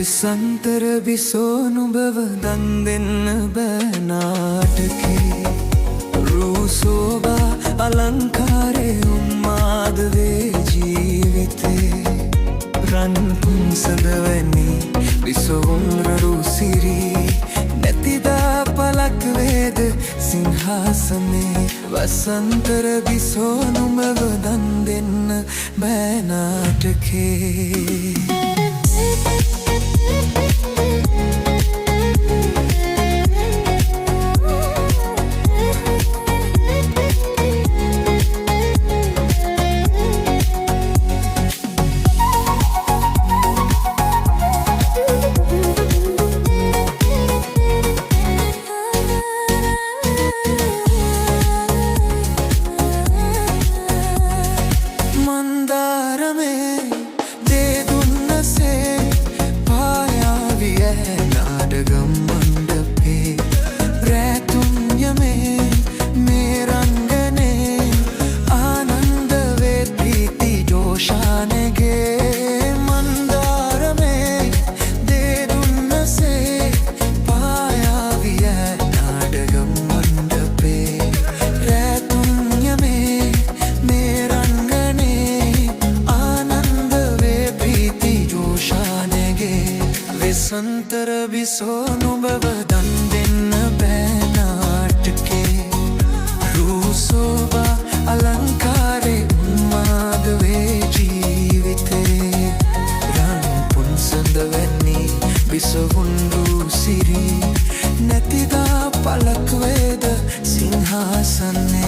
වෙසන්තර විසෝනුඹව දන් දෙන්න බෑනාටකේ රූසෝබා අලංකාරය උම්මාද වේ ජීවිතේ රන් පුන්සඳවැනි විසවුන්රරු සිරී නැතිදා පලක් වේද සිංහාසනේ වසන්තර විසෝනුඹව දන් දෙන්න බෑනාටකේ වෙසන්තර විසෝනුඹව දන් දෙන්න බෑනාටකේ රූසෝබා අලංකාරේ උම්මාද වේ ජීවිතේ රන් පුන්සඳවැනි විසවුන්රු සිරී නැතිදා පලක් වේද සිංහාසනේ